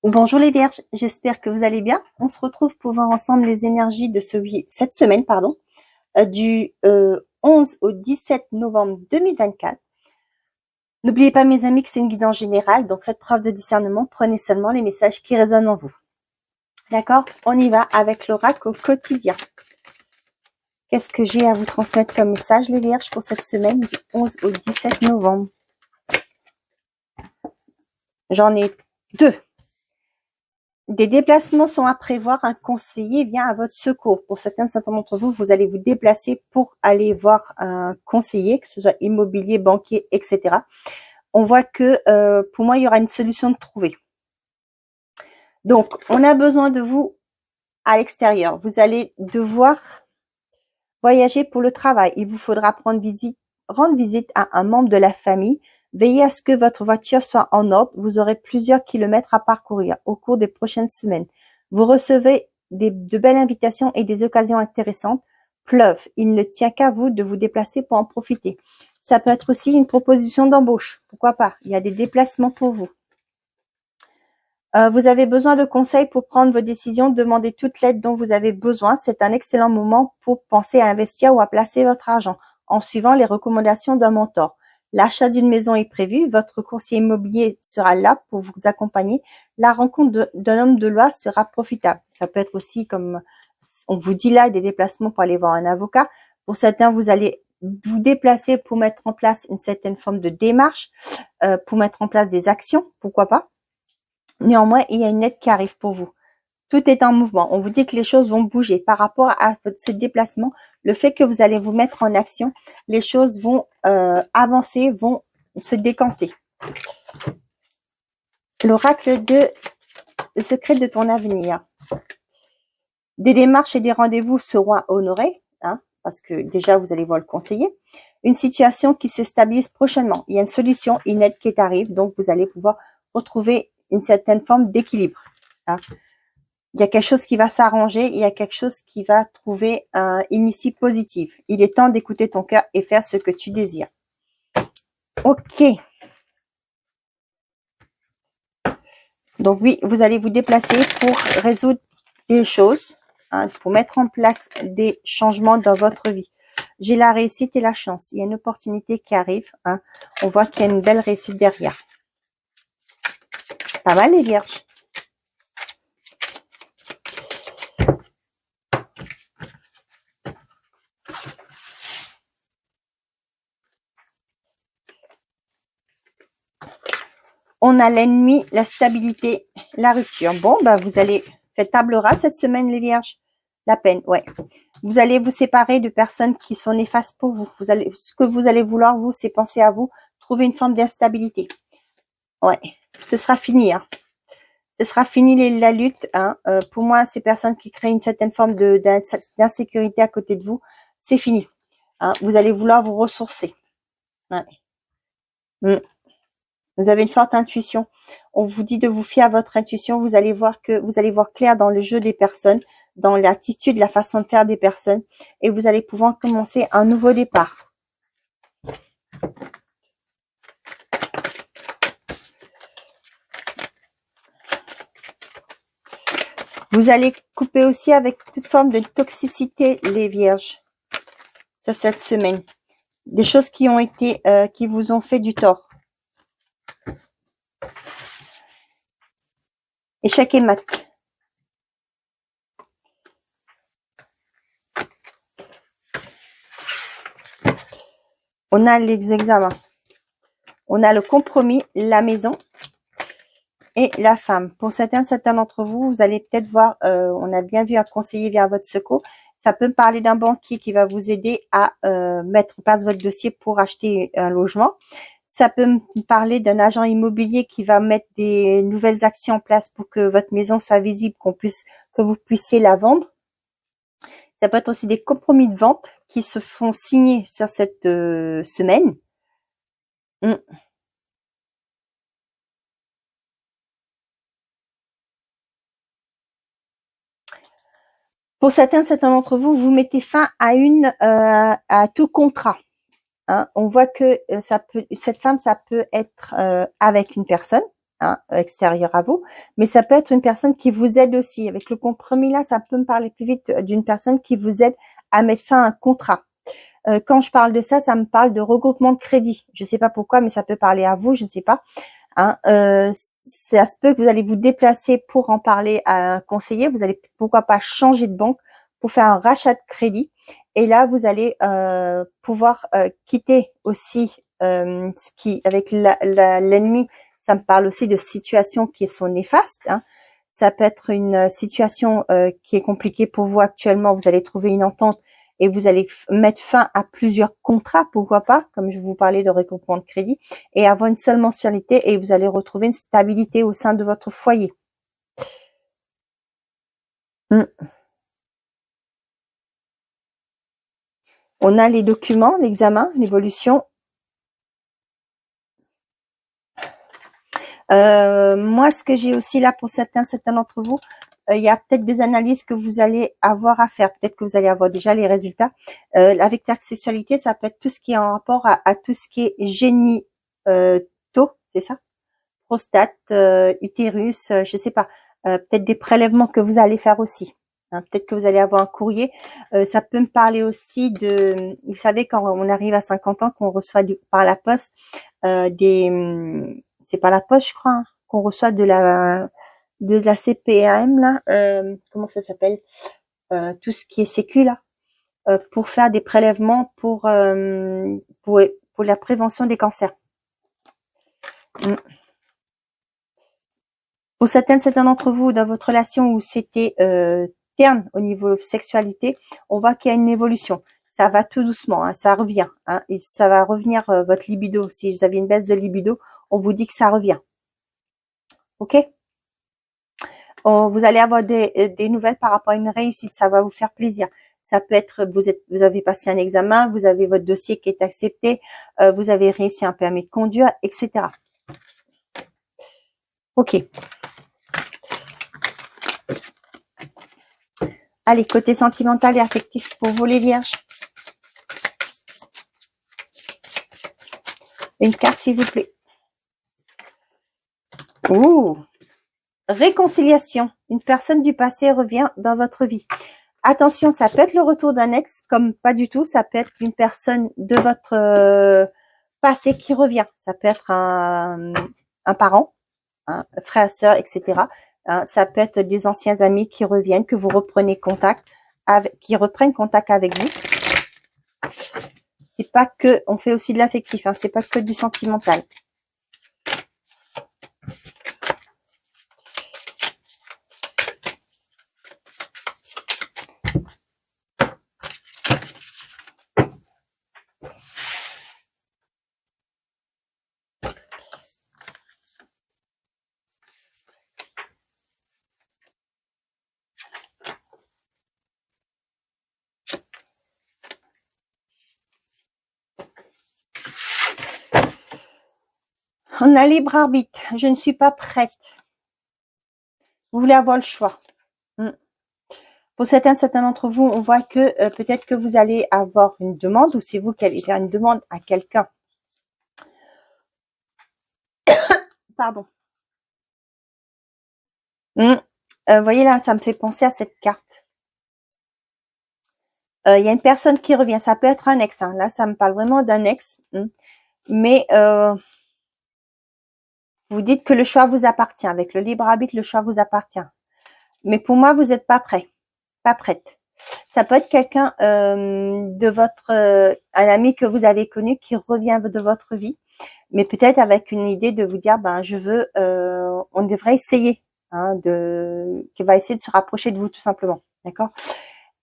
Bonjour les Vierges, j'espère que vous allez bien. On se retrouve pour voir ensemble les énergies de cette semaine, du 11 au 17 novembre 2024. N'oubliez pas mes amis que c'est une guidance générale, donc faites preuve de discernement, prenez seulement les messages qui résonnent en vous. D'accord? On y va avec l'oracle au quotidien. Qu'est-ce que j'ai à vous transmettre comme message les Vierges pour cette semaine du 11 au 17 novembre? J'en ai deux. Des déplacements sont à prévoir, un conseiller vient à votre secours. Pour certains d'entre vous, vous allez vous déplacer pour aller voir un conseiller, que ce soit immobilier, banquier, etc. On voit que pour moi, il y aura une solution de trouver. Donc, on a besoin de vous à l'extérieur. Vous allez devoir voyager pour le travail. Il vous faudra rendre visite à un membre de la famille. Veillez à ce que votre voiture soit en ordre. Vous aurez plusieurs kilomètres à parcourir au cours des prochaines semaines. Vous recevez de belles invitations et des occasions intéressantes. Pleuve. Il ne tient qu'à vous de vous déplacer pour en profiter. Ça peut être aussi une proposition d'embauche. Pourquoi pas? Il y a des déplacements pour vous. Vous avez besoin de conseils pour prendre vos décisions. Demandez toute l'aide dont vous avez besoin. C'est un excellent moment pour penser à investir ou à placer votre argent en suivant les recommandations d'un mentor. L'achat d'une maison est prévu. Votre courtier immobilier sera là pour vous accompagner. La rencontre d'un homme de loi sera profitable. Ça peut être aussi, comme on vous dit là, des déplacements pour aller voir un avocat. Pour certains, vous allez vous déplacer pour mettre en place une certaine forme de démarche, pour mettre en place des actions. Pourquoi pas? Néanmoins, il y a une aide qui arrive pour vous. Tout est en mouvement. On vous dit que les choses vont bouger. Par rapport à ce déplacement, le fait que vous allez vous mettre en action, les choses vont avancer, vont se décanter. L'oracle de le secret de ton avenir. Des démarches et des rendez-vous seront honorés, parce que déjà vous allez voir le conseiller. Une situation qui se stabilise prochainement. Il y a une solution, une aide qui arrive, donc vous allez pouvoir retrouver une certaine forme d'équilibre. Il y a quelque chose qui va s'arranger, il y a quelque chose qui va trouver une issue positive. Il est temps d'écouter ton cœur et faire ce que tu désires. Ok. Donc oui, vous allez vous déplacer pour résoudre des choses, pour mettre en place des changements dans votre vie. J'ai la réussite et la chance. Il y a une opportunité qui arrive. On voit qu'il y a une belle réussite derrière. Pas mal les Vierges. On a l'ennemi, la stabilité, la rupture. Bon, vous allez faire table rase cette semaine, les Vierges. La peine, ouais. Vous allez vous séparer de personnes qui sont néfastes pour vous. Ce que vous allez vouloir, vous, c'est penser à vous, trouver une forme d'instabilité. Ouais, ce sera fini. Ce sera fini la lutte. Pour moi, ces personnes qui créent une certaine forme d'insécurité à côté de vous, c'est fini. Vous allez vouloir vous ressourcer. Ouais. Vous avez une forte intuition. On vous dit de vous fier à votre intuition. Vous allez voir clair dans le jeu des personnes, dans l'attitude, la façon de faire des personnes, et vous allez pouvoir commencer un nouveau départ. Vous allez couper aussi avec toute forme de toxicité, les Vierges, cette semaine. Des choses qui ont été, qui vous ont fait du tort. Échec et mat. On a les examens. On a le compromis, la maison et la femme. Pour certains d'entre vous, vous allez peut-être voir, on a bien vu un conseiller vient à votre secours. Ça peut parler d'un banquier qui va vous aider à mettre en place votre dossier pour acheter un logement. Ça peut me parler d'un agent immobilier qui va mettre des nouvelles actions en place pour que votre maison soit visible, que vous puissiez la vendre. Ça peut être aussi des compromis de vente qui se font signer sur cette semaine. Pour certains d'entre vous, vous mettez fin à tout contrat. On voit que cette femme, ça peut être avec une personne, hein, extérieure à vous, mais ça peut être une personne qui vous aide aussi. Avec le compromis là, ça peut me parler plus vite d'une personne qui vous aide à mettre fin à un contrat. Quand je parle de ça, ça me parle de regroupement de crédit. Je ne sais pas pourquoi, mais ça peut parler à vous, je ne sais pas. Hein, ça se peut que vous allez vous déplacer pour en parler à un conseiller. Vous allez pourquoi pas changer de banque pour faire un rachat de crédit. Et là, vous allez pouvoir quitter aussi ce qui, avec l'ennemi, ça me parle aussi de situations qui sont néfastes. Hein. Ça peut être une situation qui est compliquée pour vous actuellement. Vous allez trouver une entente et vous allez mettre fin à plusieurs contrats, pourquoi pas, comme je vous parlais de regroupement de crédit, et avoir une seule mensualité et vous allez retrouver une stabilité au sein de votre foyer. On a les documents, l'examen, l'évolution. Moi, ce que j'ai aussi là pour certains d'entre vous, il y a peut-être des analyses que vous allez avoir à faire. Peut-être que vous allez avoir déjà les résultats. Avec la sexualité, ça peut être tout ce qui est en rapport à tout ce qui est génitaux, c'est ça? Prostate, utérus, je sais pas. Peut-être des prélèvements que vous allez faire aussi. Hein, peut-être que vous allez avoir un courrier. Ça peut me parler aussi de, vous savez, quand on arrive à 50 ans, qu'on reçoit par la poste c'est par la poste, je crois, hein, qu'on reçoit de la CPAM là. Comment ça s'appelle? Tout ce qui est sécu là, pour faire des prélèvements pour la prévention des cancers. Pour certains d'entre vous, dans votre relation où c'était terne au niveau sexualité, on voit qu'il y a une évolution. Ça va tout doucement, hein, ça revient. Hein, et ça va revenir votre libido. Si vous aviez une baisse de libido, on vous dit que ça revient. Ok? Vous allez avoir des nouvelles par rapport à une réussite. Ça va vous faire plaisir. Ça peut être, vous avez passé un examen, vous avez votre dossier qui est accepté, vous avez réussi un permis de conduire, etc. Ok. Allez, côté sentimental et affectif pour vous les vierges. Une carte, s'il vous plaît. Ouh. Réconciliation. Une personne du passé revient dans votre vie. Attention, ça peut être le retour d'un ex, comme pas du tout. Ça peut être une personne de votre passé qui revient. Ça peut être un parent, un frère, sœur, etc. Ça peut être des anciens amis qui reviennent, que vous reprenez contact, qui reprennent contact avec vous. C'est pas que, on fait aussi de l'affectif, hein, c'est pas que du sentimental. On a libre arbitre. Je ne suis pas prête. Vous voulez avoir le choix. Pour certains d'entre vous, on voit que peut-être que vous allez avoir une demande ou c'est vous qui allez faire une demande à quelqu'un. Pardon. Voyez là, ça me fait penser à cette carte. Il y a une personne qui revient. Ça peut être un ex. Hein. Là, ça me parle vraiment d'un ex. Mais vous dites que le choix vous appartient. Avec le libre arbitre, le choix vous appartient. Mais pour moi, vous n'êtes pas prêt. Pas prête. Ça peut être quelqu'un de votre un ami que vous avez connu qui revient de votre vie, mais peut-être avec une idée de vous dire ben je veux on devrait essayer hein, qui va essayer de se rapprocher de vous tout simplement, d'accord?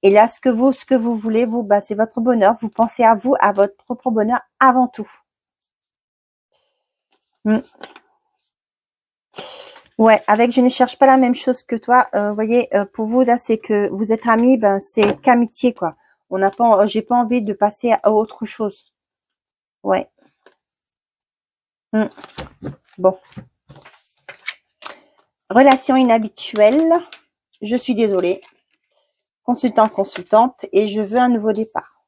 Et là ce que vous voulez vous ben, c'est votre bonheur, vous pensez à vous, à votre propre bonheur avant tout. Ouais, avec je ne cherche pas la même chose que toi. Vous voyez, pour vous là, c'est que vous êtes amis, ben c'est qu'amitié quoi. On n'a pas, j'ai pas envie de passer à autre chose. Ouais. Bon. Relation inhabituelle. Je suis désolée. Consultant, consultante, et je veux un nouveau départ.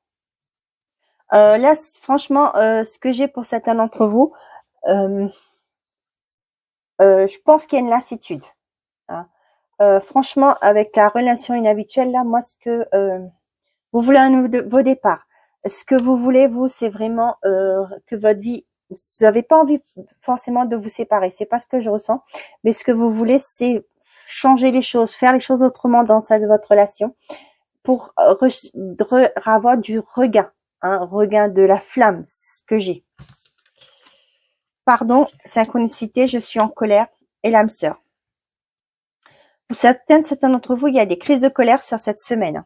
Là, franchement, ce que j'ai pour certains d'entre vous, Je pense qu'il y a une lassitude. Hein. Franchement, avec la relation inhabituelle, là, moi, ce que vous voulez un nouveau départ. Ce que vous voulez, vous, c'est vraiment que votre vie, vous n'avez pas envie forcément de vous séparer. C'est pas ce que je ressens, mais ce que vous voulez, c'est changer les choses, faire les choses autrement dans votre relation pour avoir du regain, regain de la flamme, ce que j'ai. Pardon, synchronicité, je suis en colère et l'âme sœur. Pour certains d'entre vous, il y a des crises de colère sur cette semaine.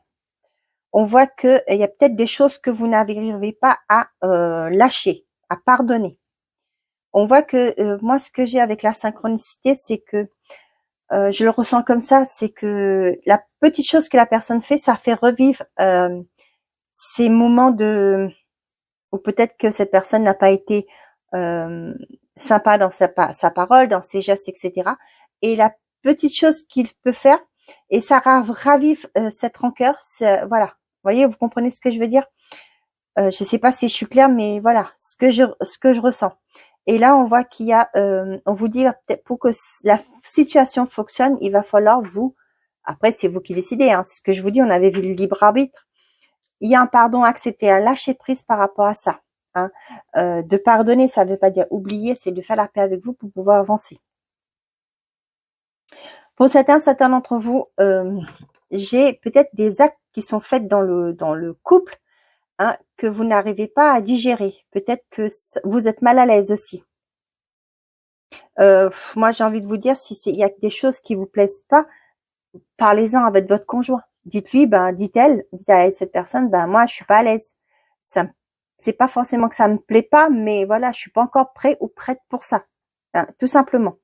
On voit que il y a peut-être des choses que vous n'arrivez pas à lâcher, à pardonner. On voit que moi, ce que j'ai avec la synchronicité, c'est que je le ressens comme ça, c'est que la petite chose que la personne fait, ça fait revivre ces moments où peut-être que cette personne n'a pas été sympa dans sa parole, dans ses gestes, etc. Et la petite chose qu'il peut faire, et ça ravive cette rancœur, voilà. Vous voyez, vous comprenez ce que je veux dire? Je sais pas si je suis claire, mais voilà, ce que je ressens. Et là, on voit qu'il y a, on vous dit peut-être pour que la situation fonctionne, il va falloir après c'est vous qui décidez, hein, c'est ce que je vous dis, on avait vu le libre arbitre. Il y a un pardon accepté, un lâcher prise par rapport à ça. Hein. De pardonner, ça ne veut pas dire oublier, c'est de faire la paix avec vous pour pouvoir avancer. Pour certains d'entre vous, j'ai peut-être des actes qui sont faits dans le couple que vous n'arrivez pas à digérer. Peut-être que vous êtes mal à l'aise aussi. Moi, j'ai envie de vous dire, si il y a des choses qui vous plaisent pas, parlez-en avec votre conjoint. Dites-lui, dites à cette personne, moi, je suis pas à l'aise. C'est pas forcément que ça me plaît pas, mais voilà, je suis pas encore prêt ou prête pour ça. Tout simplement.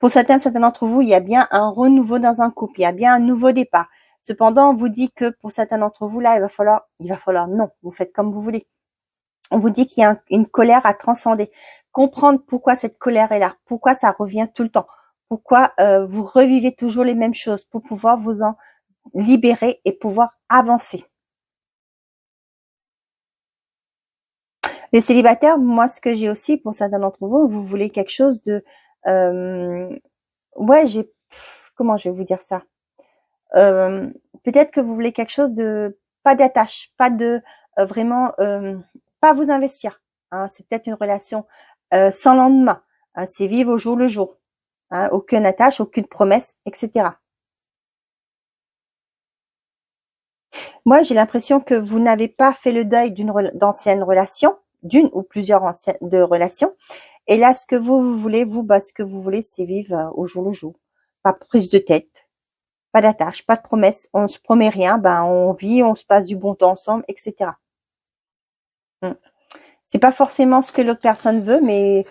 Pour certains d'entre vous, il y a bien un renouveau dans un couple, il y a bien un nouveau départ. Cependant, on vous dit que pour certains d'entre vous, là, il va falloir, non, vous faites comme vous voulez. On vous dit qu'il y a une colère à transcender. Comprendre pourquoi cette colère est là, pourquoi ça revient tout le temps, pourquoi vous revivez toujours les mêmes choses pour pouvoir vous en libérer et pouvoir avancer. Les célibataires, moi, ce que j'ai aussi pour certains d'entre vous, vous voulez quelque chose de... comment je vais vous dire ça? Peut-être que vous voulez quelque chose de... Pas d'attache, pas de... vraiment... pas vous investir. C'est peut-être une relation sans lendemain. C'est vivre au jour le jour. Aucune attache, aucune promesse, etc. Moi, j'ai l'impression que vous n'avez pas fait le deuil d'anciennes relations, d'une ou plusieurs relations. Et là, ce que vous voulez, ce que vous voulez, c'est vivre au jour le jour. Pas prise de tête, pas d'attache, pas de promesse. On se promet rien, on vit, on se passe du bon temps ensemble, etc. C'est pas forcément ce que l'autre personne veut, mais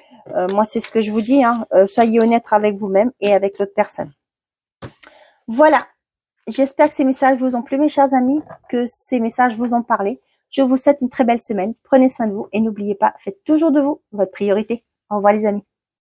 moi, c'est ce que je vous dis. Soyez honnête avec vous-même et avec l'autre personne. Voilà. J'espère que ces messages vous ont plu, mes chers amis, que ces messages vous ont parlé. Je vous souhaite une très belle semaine. Prenez soin de vous et n'oubliez pas, faites toujours de vous votre priorité. Au revoir, les amis.